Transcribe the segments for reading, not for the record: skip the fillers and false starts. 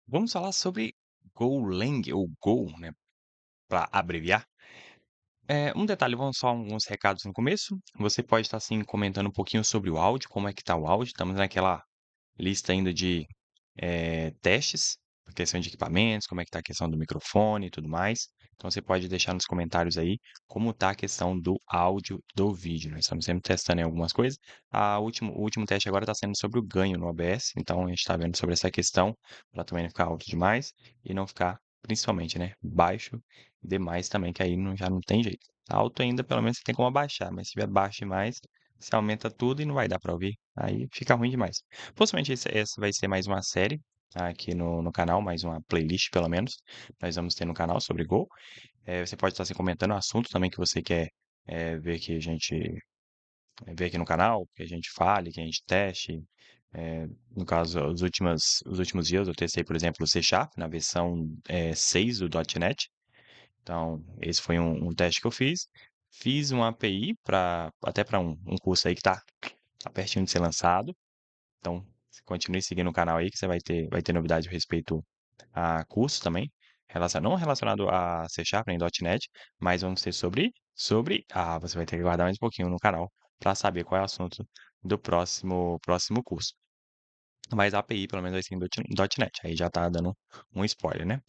Vamos falar sobre Golang ou Go, né, para abreviar. Um detalhe, vamos só alguns recados no começo. Você pode estar, assim, comentando um pouquinho sobre o áudio, como é que tá o áudio. Estamos naquela lista ainda de testes, questão de equipamentos, como é que tá a questão do microfone e tudo mais. Então você pode deixar nos comentários aí como tá a questão do áudio do vídeo. Nós estamos sempre testando em algumas coisas. O último teste agora está sendo sobre o ganho no OBS, então a gente está vendo sobre essa questão, para também não ficar alto demais e não ficar, principalmente, né, baixo demais também, que aí já não tem jeito. Alto ainda, pelo menos você tem como abaixar, mas se tiver baixo demais, você aumenta tudo e não vai dar para ouvir. Aí fica ruim demais. Possivelmente essa vai ser mais uma série aqui no canal, mais uma playlist pelo menos, nós vamos ter no canal sobre Go. Você pode estar se comentando o assunto também que você quer ver que a gente vê aqui no canal, que a gente fale, que a gente teste. No caso, os últimos dias eu testei, por exemplo, o C Sharp na versão 6 do .NET. Então, esse foi um teste que eu fiz. Fiz uma API até para um curso aí que tá pertinho de ser lançado. Então, continue seguindo o canal aí que você vai ter novidade a respeito a curso também, não relacionado a C Sharp nem .NET, mas vamos ter você vai ter que aguardar mais um pouquinho no canal para saber qual é o assunto do próximo curso. Mas a API pelo menos vai ser em .NET, aí já tá dando um spoiler, né?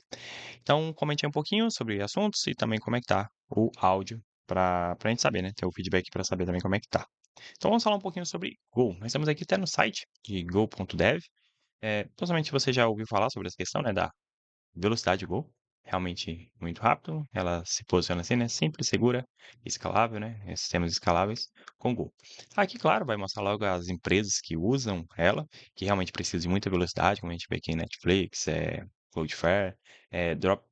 Então, comente aí um pouquinho sobre assuntos e também como é que tá o áudio para a gente saber, né? Ter o feedback para saber também como é que tá. Então vamos falar um pouquinho sobre Go. Nós estamos aqui até no site de go.dev. Possivelmente você já ouviu falar sobre essa questão, né, da velocidade de Go. Realmente muito rápido. Ela se posiciona assim, né? Simples, segura, escalável, né? Sistemas escaláveis com Go. Aqui, claro, vai mostrar logo as empresas que usam ela, que realmente precisam de muita velocidade, como a gente vê aqui em Netflix, Cloudflare,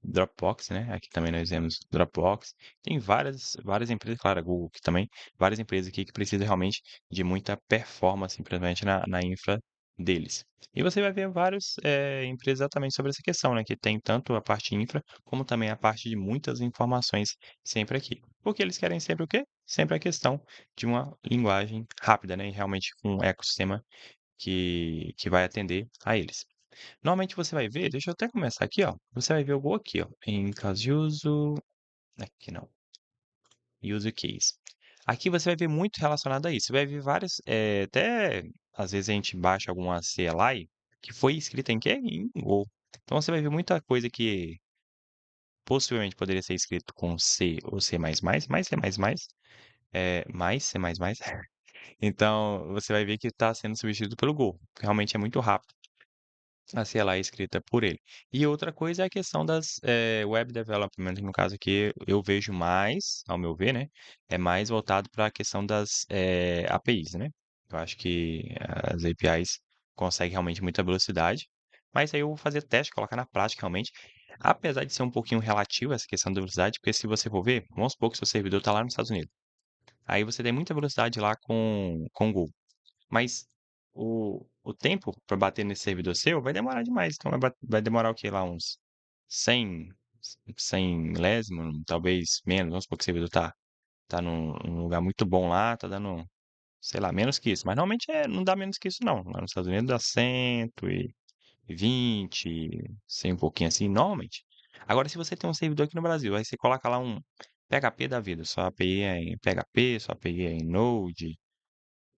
Dropbox, né? Aqui também nós vemos Dropbox. Tem várias empresas, claro, a Google aqui também, várias empresas aqui que precisam realmente de muita performance simplesmente na infra deles. E você vai ver várias empresas exatamente sobre essa questão, né? Que tem tanto a parte infra, como também a parte de muitas informações sempre aqui. Porque eles querem sempre o quê? Sempre a questão de uma linguagem rápida, né? E realmente com um ecossistema que vai atender a eles. Normalmente você vai ver, deixa eu até começar aqui, ó. Você vai ver o Go aqui, ó. Em caso de uso. Aqui não. Use case. Aqui você vai ver muito relacionado a isso. Você vai ver várias. Até às vezes a gente baixa alguma CLI que foi escrita em quê? Em Go. Então você vai ver muita coisa que possivelmente poderia ser escrito com C ou C++, mais C++, mais C++. Então você vai ver que está sendo substituído pelo Go. Realmente é muito rápido a CLI escrita por ele. E outra coisa é a questão das web development, no caso aqui eu vejo mais, ao meu ver, né, é mais voltado para a questão das APIs, né? Eu acho que as APIs conseguem realmente muita velocidade, mas aí eu vou fazer teste, colocar na prática realmente, apesar de ser um pouquinho relativo essa questão da velocidade, porque se você for ver, vamos supor que seu servidor está lá nos Estados Unidos, aí você tem muita velocidade lá com o Go. Mas o tempo para bater nesse servidor seu vai demorar demais. Então vai demorar o quê? Lá uns 100, 100 milésimo, talvez menos. Vamos supor que o servidor tá num lugar muito bom lá, tá dando, sei lá, menos que isso. Mas normalmente não dá menos que isso, não. Lá nos Estados Unidos dá 120, 100 um pouquinho assim, normalmente. Agora, se você tem um servidor aqui no Brasil, aí você coloca lá um PHP da vida, sua API é em PHP, sua API é em Node,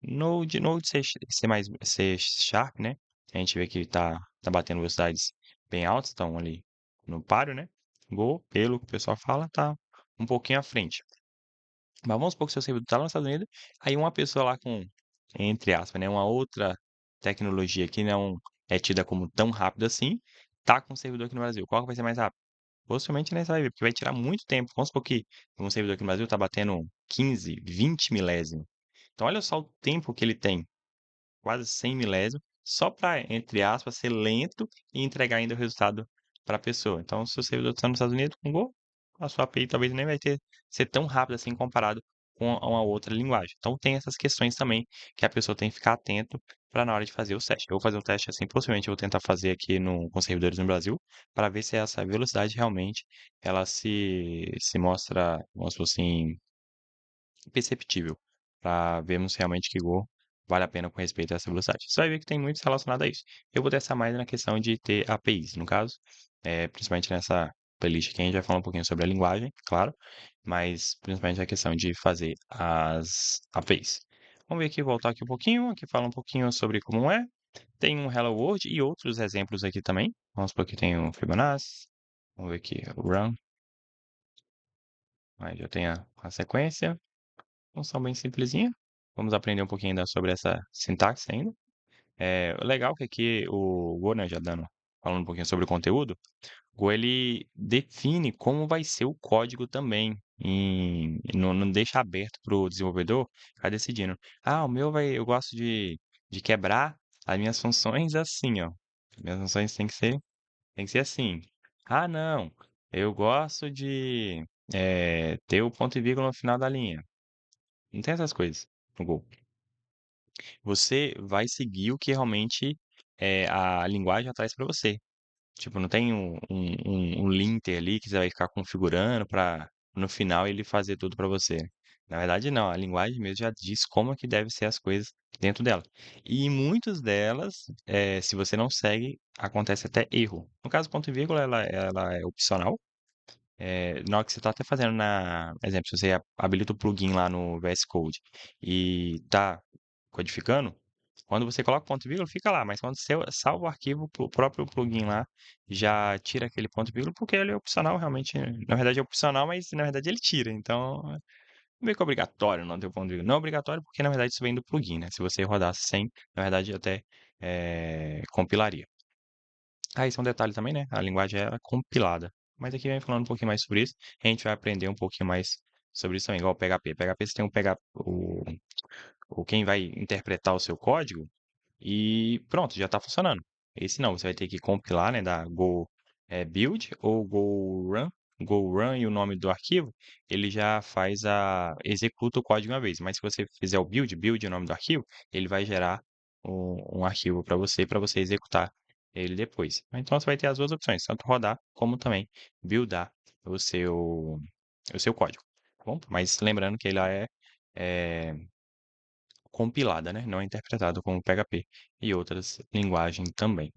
Node C Sharp, né? A gente vê que tá batendo velocidades bem altas, estão ali no páreo, né? Go, pelo que o pessoal fala, tá um pouquinho à frente. Mas vamos supor que seu servidor tá lá nos Estados Unidos, aí uma pessoa lá com, entre aspas, né, uma outra tecnologia que não é tida como tão rápida assim, tá com um servidor aqui no Brasil. Qual que vai ser mais rápido? Possivelmente, né, você vai ver, porque vai tirar muito tempo. Vamos supor que um servidor aqui no Brasil tá batendo 15, 20 milésimos. Então, olha só o tempo que ele tem, quase 100 milésimos, só para, entre aspas, ser lento e entregar ainda o resultado para a pessoa. Então, se o servidor está nos Estados Unidos, com Go, a sua API talvez nem vai ser tão rápida assim comparado com uma outra linguagem. Então, tem essas questões também que a pessoa tem que ficar atento para na hora de fazer o teste. Eu vou fazer o teste assim, possivelmente eu vou tentar fazer aqui com servidores no Brasil, para ver se essa velocidade realmente ela se mostra, vamos supor assim, perceptível, para vermos realmente que Go vale a pena com respeito a essa velocidade. Você vai ver que tem muitos relacionados a isso. Eu vou testar mais na questão de ter APIs, no caso, principalmente nessa playlist aqui a gente vai falar um pouquinho sobre a linguagem, claro, mas principalmente a questão de fazer as APIs. Vamos ver aqui, voltar aqui um pouquinho, aqui fala um pouquinho sobre como é. Tem um Hello World e outros exemplos aqui também. Vamos supor que tem o Fibonacci. Vamos ver aqui, o Run. Aí já tem a sequência. Função bem simplesinha. Vamos aprender um pouquinho ainda sobre essa sintaxe ainda. Legal que aqui o Go, né, já falando um pouquinho sobre o conteúdo, o Go ele define como vai ser o código também. Não deixa aberto para o desenvolvedor ficar decidindo. Ah, o meu eu gosto de quebrar as minhas funções assim, ó. Minhas funções tem que ser assim. Ah, não, eu gosto de ter o ponto e vírgula no final da linha. Não tem essas coisas no Go. Você vai seguir o que realmente a linguagem traz para você. Tipo, não tem um linter ali que você vai ficar configurando para no final ele fazer tudo para você. Na verdade, não. A linguagem mesmo já diz como é que deve ser as coisas dentro dela. E em muitas delas, se você não segue, acontece até erro. No caso, ponto e vírgula, ela é opcional. Na hora que você está até fazendo exemplo, se você habilita o plugin lá no VS Code e tá codificando, quando você coloca ponto e vírgula, fica lá, mas quando você salva o arquivo, o próprio plugin lá já tira aquele ponto e vírgula, porque ele é opcional, realmente. Na verdade é opcional, mas na verdade ele tira. Então, meio que é obrigatório não ter o ponto e vírgula. Não é obrigatório porque na verdade isso vem do plugin, né? Se você rodasse sem, na verdade até compilaria. Ah, isso é um detalhe também, né? A linguagem era compilada. Mas aqui vem falando um pouquinho mais sobre isso. A gente vai aprender um pouquinho mais sobre isso também, igual o PHP. PHP você tem o quem vai interpretar o seu código e pronto, já está funcionando. Esse não, você vai ter que compilar, né, da Go build ou Go run e o nome do arquivo, ele já executa o código uma vez. Mas se você fizer o build é o nome do arquivo, ele vai gerar um arquivo para você executar ele depois. Então você vai ter as duas opções, tanto rodar como também buildar o seu, o seu código. Tá bom? Mas lembrando que ele é compilada, né? Não é interpretado como PHP e outras linguagens também.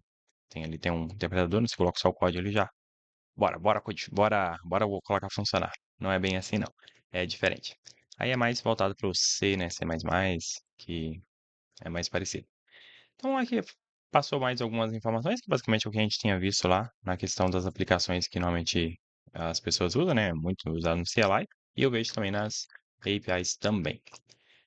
Tem um interpretador, né? Você coloca só o código ali já. Bora colocar funcionar. Não é bem assim, não. É diferente. Aí é mais voltado para o C, né? C++, que é mais parecido. Então aqui passou mais algumas informações, que basicamente é o que a gente tinha visto lá na questão das aplicações que normalmente as pessoas usam, né? Muito usado no CLI. E eu vejo também nas APIs também.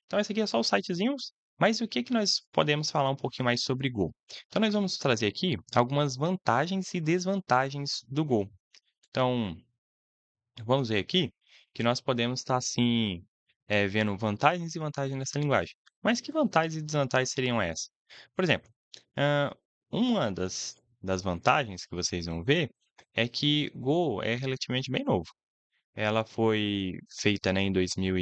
Então, esse aqui é só os sitezinhos. Mas o que que nós podemos falar um pouquinho mais sobre Go? Então, nós vamos trazer aqui algumas vantagens e desvantagens do Go. Então, vamos ver aqui que nós podemos estar, assim, vendo vantagens e vantagens nessa linguagem. Mas que vantagens e desvantagens seriam essas? Por exemplo, hã, uma das vantagens que vocês vão ver é que Go é relativamente bem novo. Ela foi feita, né, em 2000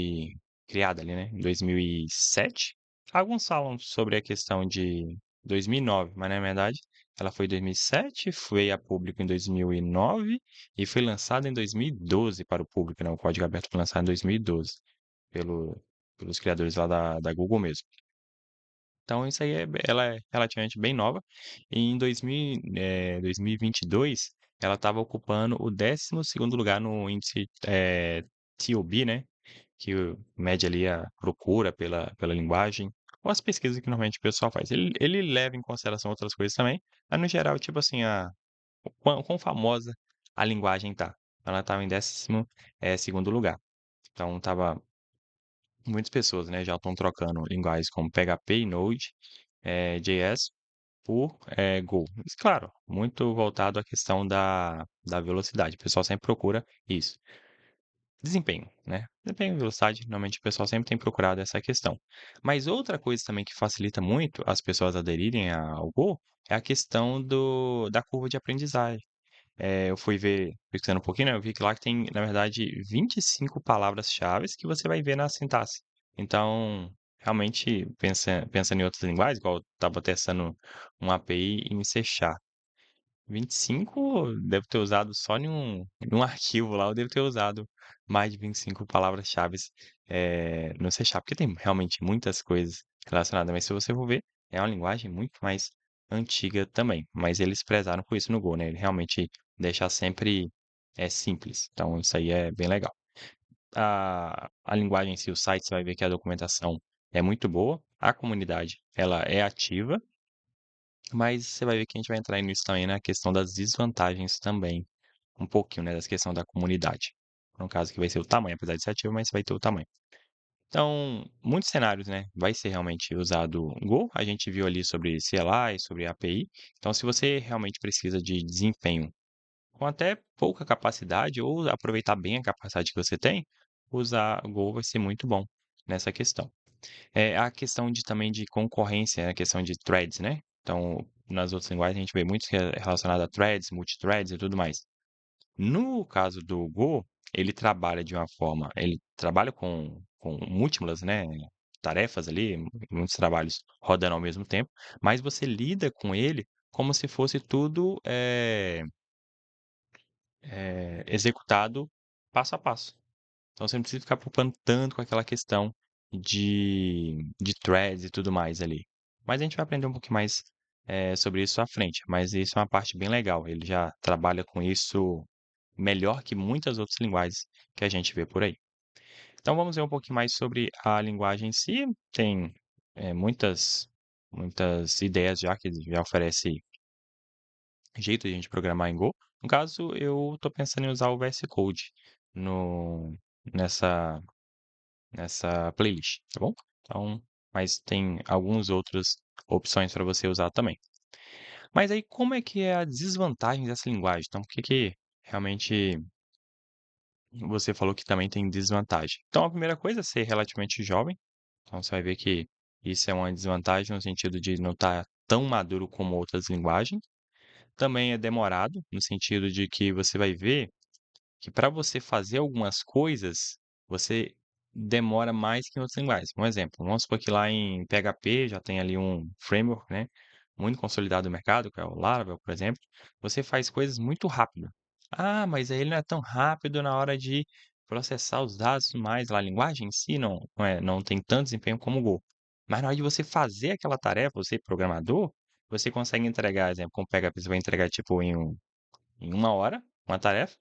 criada ali, né, em 2007. Alguns falam sobre a questão de 2009, mas na verdade ela foi em 2007, foi a público em 2009 e foi lançada em 2012 para o público, né, o código aberto foi lançado em 2012 pelo pelos criadores lá da Google mesmo. Então isso aí ela é relativamente bem nova, e em 2022, ela estava ocupando o 12º lugar no índice, TOB, né, que mede ali a procura pela linguagem, ou as pesquisas que normalmente o pessoal faz. Ele leva em consideração outras coisas também, mas no geral, tipo assim, o quão famosa a linguagem tá. Ela estava em 12º lugar, então estava muitas pessoas, né, já estão trocando linguagens como PHP e Node, JS por, Go. Mas claro, muito voltado à questão da velocidade, o pessoal sempre procura isso. Desempenho, né, desempenho e velocidade, normalmente o pessoal sempre tem procurado essa questão. Mas outra coisa também que facilita muito as pessoas aderirem ao Go, é a questão da curva de aprendizagem. Eu fui ver, pesquisando um pouquinho, né, eu vi que lá que tem, na verdade, 25 palavras-chaves que você vai ver na sintaxe. Então, realmente, pensando em outras linguagens, igual eu estava testando um API em C#. 25 deve ter usado só em um arquivo lá, eu devo ter usado mais de 25 palavras-chaves, no C#, porque tem realmente muitas coisas relacionada, mas se você for ver, é uma linguagem muito mais antiga também, mas eles prezaram por isso no Go, né, ele realmente deixar sempre, simples, então isso aí é bem legal. A linguagem em si, o site, você vai ver que a documentação é muito boa, a comunidade, ela é ativa, mas você vai ver que a gente vai entrar nisso também na questão das desvantagens também, um pouquinho, né, dessa questão da comunidade. No caso que vai ser o tamanho, apesar de ser ativo, mas vai ter o tamanho. Então, muitos cenários, né, vai ser realmente usado o Go, a gente viu ali sobre CLI, sobre API, então se você realmente precisa de desempenho com até pouca capacidade ou aproveitar bem a capacidade que você tem, usar o Go vai ser muito bom nessa questão. É a questão de também de concorrência, a questão de threads, né, então nas outras linguagens a gente vê muito relacionado a threads, multithreads e tudo mais. No caso do Go, ele trabalha com múltiplas, né, tarefas ali, muitos trabalhos rodando ao mesmo tempo, mas você lida com ele como se fosse tudo, executado passo a passo. Então você não precisa ficar preocupando tanto com aquela questão de threads e tudo mais ali. Mas a gente vai aprender um pouquinho mais, sobre isso à frente, mas isso é uma parte bem legal, ele já trabalha com isso melhor que muitas outras linguagens que a gente vê por aí. Então vamos ver um pouquinho mais sobre a linguagem em si, tem, muitas ideias já que já oferece jeito de a gente programar em Go. No caso, eu estou pensando em usar o VS Code no nessa nessa playlist, tá bom? Então, mas tem algumas outras opções para você usar também. Mas aí como é que é a desvantagem dessa linguagem? Então, o que que realmente você falou que também tem desvantagem? Então, a primeira coisa é ser relativamente jovem, então você vai ver que isso é uma desvantagem no sentido de não estar tão maduro como outras linguagens. Também é demorado, no sentido de que você vai ver que para você fazer algumas coisas, você demora mais que em outras linguagens. Um exemplo, vamos supor que lá em PHP já tem ali um framework, né, muito consolidado no mercado, que é o Laravel, por exemplo, você faz coisas muito rápido. Ah, mas aí ele não é tão rápido na hora de processar os dados e tudo mais. Lá, a linguagem em si não tem tanto desempenho como o Go. Mas na hora de você fazer aquela tarefa, você programador, você consegue entregar, exemplo, com o PHP, você vai entregar tipo em 1 hora, uma tarefa.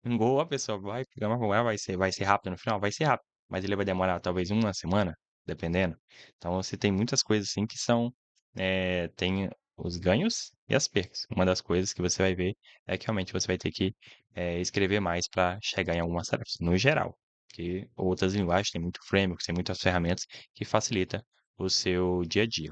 Em Go, a pessoa vai pegar uma programar, vai ser rápido no final? Vai ser rápido, mas ele vai demorar talvez uma semana, dependendo. Então você tem muitas coisas assim que são, tem os ganhos e as percas. Uma das coisas que você vai ver é que realmente você vai ter que, escrever mais para chegar em algumas tarefas, no geral. Porque outras linguagens têm muito framework, tem muitas ferramentas que facilita o seu dia a dia.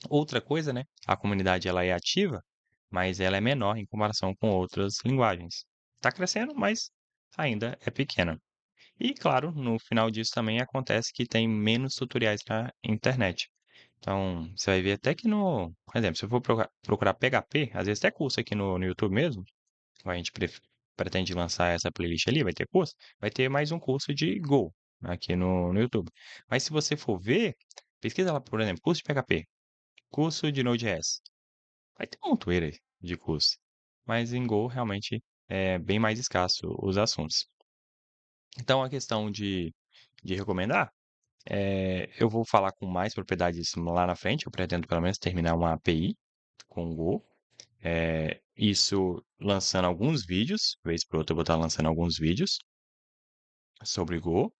Outra coisa, né, a comunidade ela é ativa, mas ela é menor em comparação com outras linguagens. Está crescendo, mas ainda é pequena. E claro, no final disso também acontece que tem menos tutoriais na internet. Então, você vai ver até que por exemplo, se eu for procurar PHP, às vezes até curso aqui no YouTube mesmo, a gente pretende lançar essa playlist ali, vai ter curso, vai ter mais um curso de Go aqui no YouTube. Mas se você for ver, pesquisa lá, por exemplo, curso de PHP, curso de Node.js. Vai ter um montoeira aí de curso, mas em Go realmente é bem mais escasso os assuntos. Então a questão de recomendar, eu vou falar com mais propriedade disso lá na frente, eu pretendo pelo menos terminar uma API com o Go, isso lançando alguns vídeos, vez por outra eu vou estar lançando alguns vídeos sobre Go,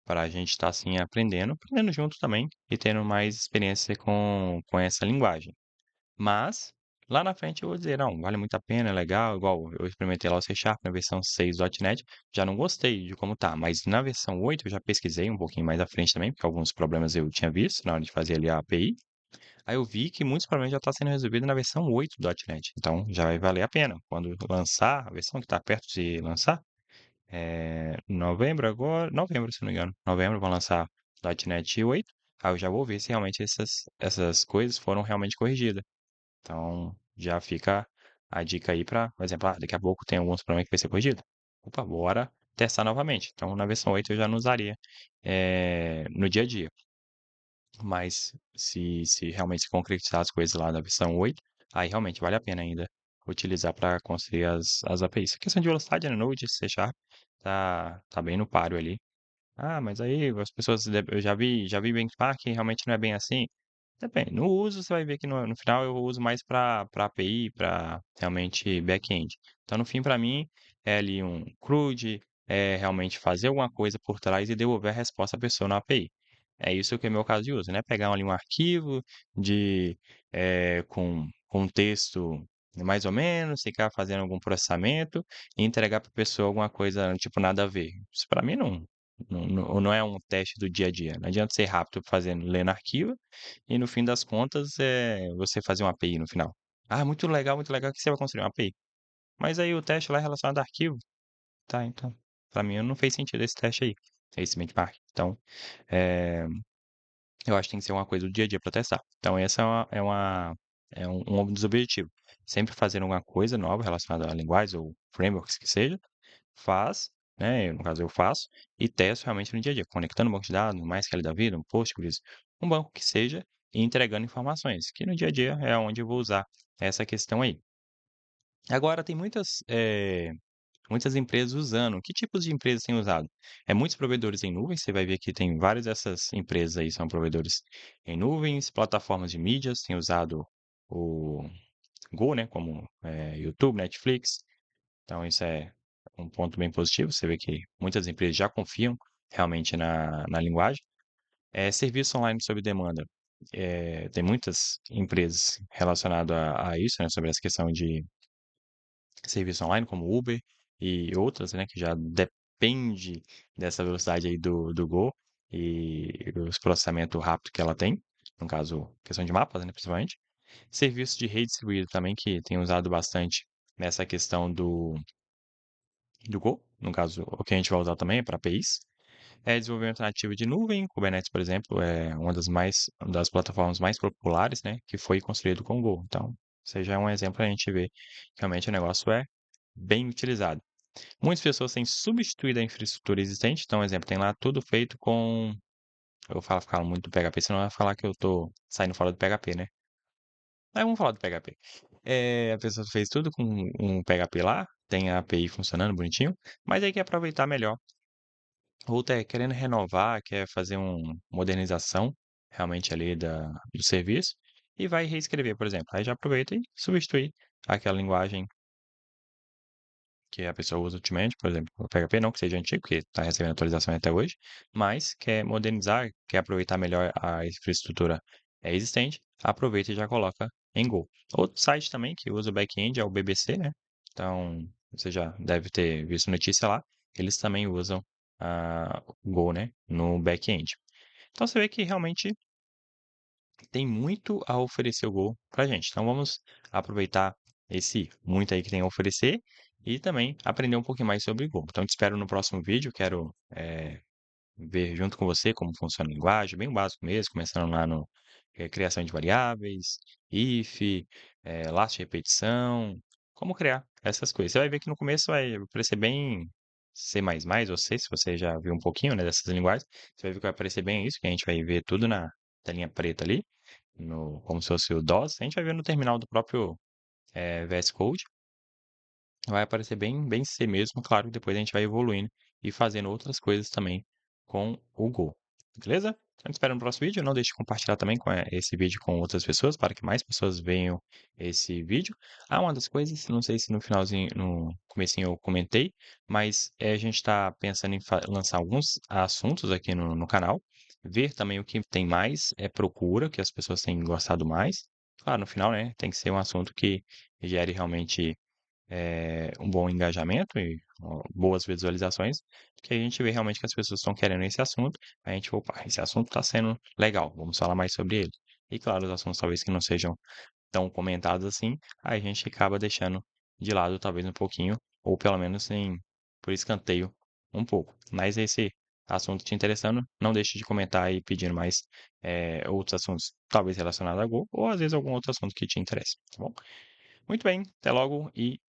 para a gente estar assim aprendendo junto também e tendo mais experiência com essa linguagem. Mas, lá na frente eu vou dizer: "Não, vale muito a pena, é legal", igual eu experimentei lá o C# na versão 6.NET, já não gostei de como tá, mas na versão 8 eu já pesquisei um pouquinho mais à frente também, porque alguns problemas eu tinha visto na hora de fazer ali a API, aí eu vi que muitos problemas já tá sendo resolvido na versão 8.NET, então já vai valer a pena. Quando lançar a versão que tá perto de lançar, novembro agora, novembro se não me engano, novembro vão lançar .NET 8, aí eu já vou ver se realmente essas coisas foram realmente corrigidas. Então, já fica a dica aí para, por exemplo, daqui a pouco tem alguns problemas que vai ser corrigido. Opa, bora testar novamente. Então, na versão 8 eu já não usaria, no dia a dia. Mas se realmente se concretizar as coisas lá na versão 8, aí realmente vale a pena ainda utilizar para construir as APIs. A questão de velocidade, né, Node, C# tá bem no páreo ali, "Ah, mas aí as pessoas eu já vi benchmark e realmente não é bem assim". Depende, no uso você vai ver que no final eu uso mais para API, para realmente back-end. Então no fim para mim, é ali um CRUD, é realmente fazer alguma coisa por trás e devolver a resposta à pessoa na API. É isso que é meu caso de uso, né, pegar ali um arquivo de, com texto mais ou menos, ficar fazendo algum processamento e entregar para a pessoa alguma coisa, tipo, nada a ver. Isso para mim não é um teste do dia a dia, não adianta ser rápido fazendo lendo arquivo e no fim das contas, você fazer uma API no final. "Ah, muito legal, que você vai construir uma API". Mas aí o teste lá é relacionado a arquivo. Tá, então, pra mim não fez sentido esse teste aí, esse benchmark. Então, eh, eu acho que tem que ser uma coisa do dia a dia pra testar. Então essa é um dos objetivos. Sempre fazer alguma coisa nova relacionada a linguagens ou frameworks que seja, faz, né, no caso eu faço, e testo realmente no dia a dia, conectando um banco de dados, no MySQL da vida, um Postgres, um banco que seja, e entregando informações, que no dia a dia é onde eu vou usar essa questão aí. Agora tem muitas empresas usando. Que tipos de empresas têm usado? Muitos provedores em nuvem, você vai ver que tem várias dessas empresas aí são provedores em nuvens, plataformas de mídias têm usado o Go, né, como, YouTube, Netflix, então isso é um ponto bem positivo, você vê que muitas empresas já confiam realmente na linguagem. Serviço online sob demanda, tem muitas empresas relacionado a isso, né, sobre essa questão de serviço online, como Uber e outras, né, que já depende dessa velocidade aí do Go e os processamento rápido que ela tem, no caso, questão de mapas, né, principalmente. Serviço de rede distribuído também, que tem usado bastante nessa questão do Go, no caso, o que a gente vai usar também é para APIs. Desenvolvimento nativo de nuvem, Kubernetes, por exemplo, é uma das plataformas mais populares, né, que foi construído com Go. Então, isso já é um exemplo para a gente ver que realmente o negócio é bem utilizado. Muitas pessoas têm substituído a infraestrutura existente, então, exemplo, tem lá tudo feito com. Eu vou falar muito do PHP, senão vai falar que eu tô saindo fora do PHP, né? Mas vamos falar do PHP. A pessoa fez tudo com um PHP lá, tem a API funcionando bonitinho, mas aí quer aproveitar melhor. Ou tá querendo renovar, quer fazer uma modernização realmente ali do serviço e vai reescrever, por exemplo. Aí já aproveita e substitui aquela linguagem que a pessoa usa ultimamente, por exemplo, o PHP não que seja antigo, porque está recebendo atualização até hoje, mas quer modernizar, quer aproveitar melhor a infraestrutura existente, aproveita e já coloca em Go. Outro site também que usa o back-end é o BBC, né? Então, você já deve ter visto notícia lá, eles também usam o Go, né, no back-end. Então você vê que realmente tem muito a oferecer o Go pra gente. Então vamos aproveitar esse muito aí que tem a oferecer e também aprender um pouquinho mais sobre Go. Então te espero no próximo vídeo, quero ver junto com você como funciona a linguagem, bem o básico mesmo, começando lá no criação de variáveis, if, last repetição, como criar essas coisas. Você vai ver que no começo vai parecer bem C++ ou C, se você já viu um pouquinho, né, dessas linguagens, você vai ver que vai parecer bem isso, que a gente vai ver tudo na telinha preta ali, como se fosse o DOS. A gente vai ver no terminal do próprio VS Code, vai aparecer bem C mesmo, claro que depois a gente vai evoluindo e fazendo outras coisas também com o Go, beleza? Então, te espero no próximo vídeo. Não deixe de compartilhar também esse vídeo com outras pessoas, para que mais pessoas vejam esse vídeo. Uma das coisas, não sei se no finalzinho, no comecinho eu comentei, mas a gente está pensando em lançar alguns assuntos aqui no canal, ver também o que tem mais procura, que as pessoas têm gostado mais. Claro, no final, né, tem que ser um assunto que gere realmente um bom engajamento e boas visualizações, que a gente vê realmente que as pessoas estão querendo esse assunto, a gente, opa, esse assunto está sendo legal, vamos falar mais sobre ele. E claro, os assuntos talvez que não sejam tão comentados assim, aí a gente acaba deixando de lado talvez um pouquinho, ou pelo menos por escanteio um pouco. Mas esse assunto te interessando, não deixe de comentar aí pedindo mais outros assuntos, talvez relacionados a Go, ou às vezes algum outro assunto que te interesse, tá bom? Muito bem, até logo e